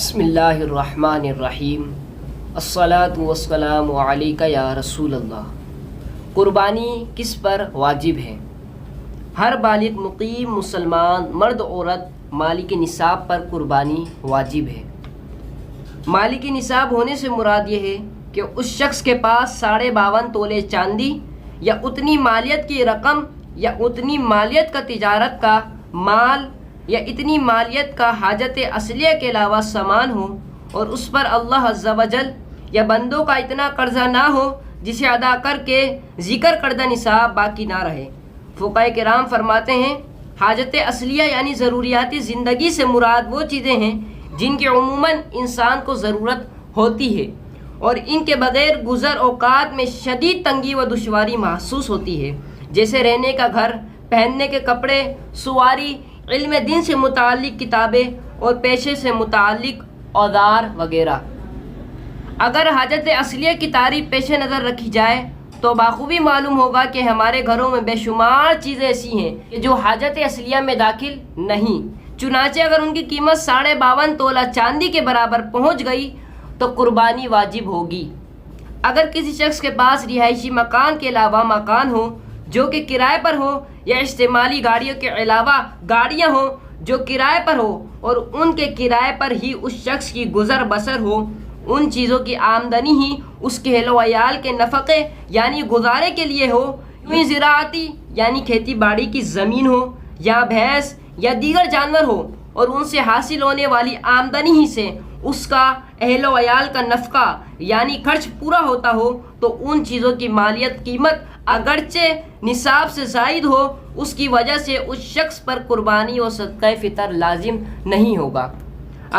بسم اللہ الرحمن الرحیم الصلاۃ والسلام علیک یا رسول اللہ۔ قربانی کس پر واجب ہے؟ ہر بالغ مقیم مسلمان مرد عورت مالک نصاب پر قربانی واجب ہے۔ مالک نصاب ہونے سے مراد یہ ہے کہ اس شخص کے پاس 52.5 تولے چاندی یا اتنی مالیت کی رقم یا اتنی مالیت کا تجارت کا مال یا اتنی مالیت کا حاجت اصلیہ کے علاوہ سامان ہو، اور اس پر اللہ عز و جل یا بندوں کا اتنا قرضہ نہ ہو جسے ادا کر کے ذکر کردہ نصاب باقی نہ رہے۔ فقہاء کرام فرماتے ہیں حاجت اصلیہ یعنی ضروریات زندگی سے مراد وہ چیزیں ہیں جن کی عموماً انسان کو ضرورت ہوتی ہے اور ان کے بغیر گزر اوقات میں شدید تنگی و دشواری محسوس ہوتی ہے، جیسے رہنے کا گھر، پہننے کے کپڑے، سواری، علم دین سے متعلق کتابیں اور پیشے سے متعلق اوزار وغیرہ۔ اگر حاجت اصلیہ کی تعریف پیش نظر رکھی جائے تو بخوبی معلوم ہوگا کہ ہمارے گھروں میں بے شمار چیزیں ایسی ہیں کہ جو حاجت اصلیہ میں داخل نہیں، چنانچہ اگر ان کی قیمت 52.5 تولہ چاندی کے برابر پہنچ گئی تو قربانی واجب ہوگی۔ اگر کسی شخص کے پاس رہائشی مکان کے علاوہ مکان ہو جو کہ کرائے پر ہو، یا استعمالی گاڑیوں کے علاوہ گاڑیاں ہوں جو کرائے پر ہو اور ان کے کرائے پر ہی اس شخص کی گزر بسر ہو، ان چیزوں کی آمدنی ہی اس کے اہل و عیال کے نفقے یعنی گزارے کے لیے ہو، یوں زراعتی یعنی کھیتی باڑی کی زمین ہو یا بھینس یا دیگر جانور ہو اور ان سے حاصل ہونے والی آمدنی ہی سے اس کا اہل و عیال کا نفقہ یعنی خرچ پورا ہوتا ہو، تو ان چیزوں کی مالیت قیمت اگرچہ نصاب سے زائد ہو، اس کی وجہ سے اس شخص پر قربانی و صدقہ فطر لازم نہیں ہوگا۔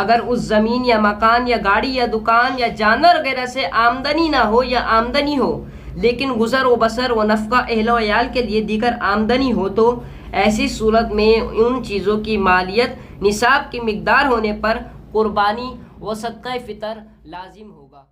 اگر اس زمین یا مکان یا گاڑی یا دکان یا جانور وغیرہ سے آمدنی نہ ہو یا آمدنی ہو لیکن گزر و بسر و نفقہ اہل و عیال کے لیے دیگر آمدنی ہو، تو ایسی صورت میں ان چیزوں کی مالیت نصاب کی مقدار ہونے پر قربانی و صدقہ فطر لازم ہوگا۔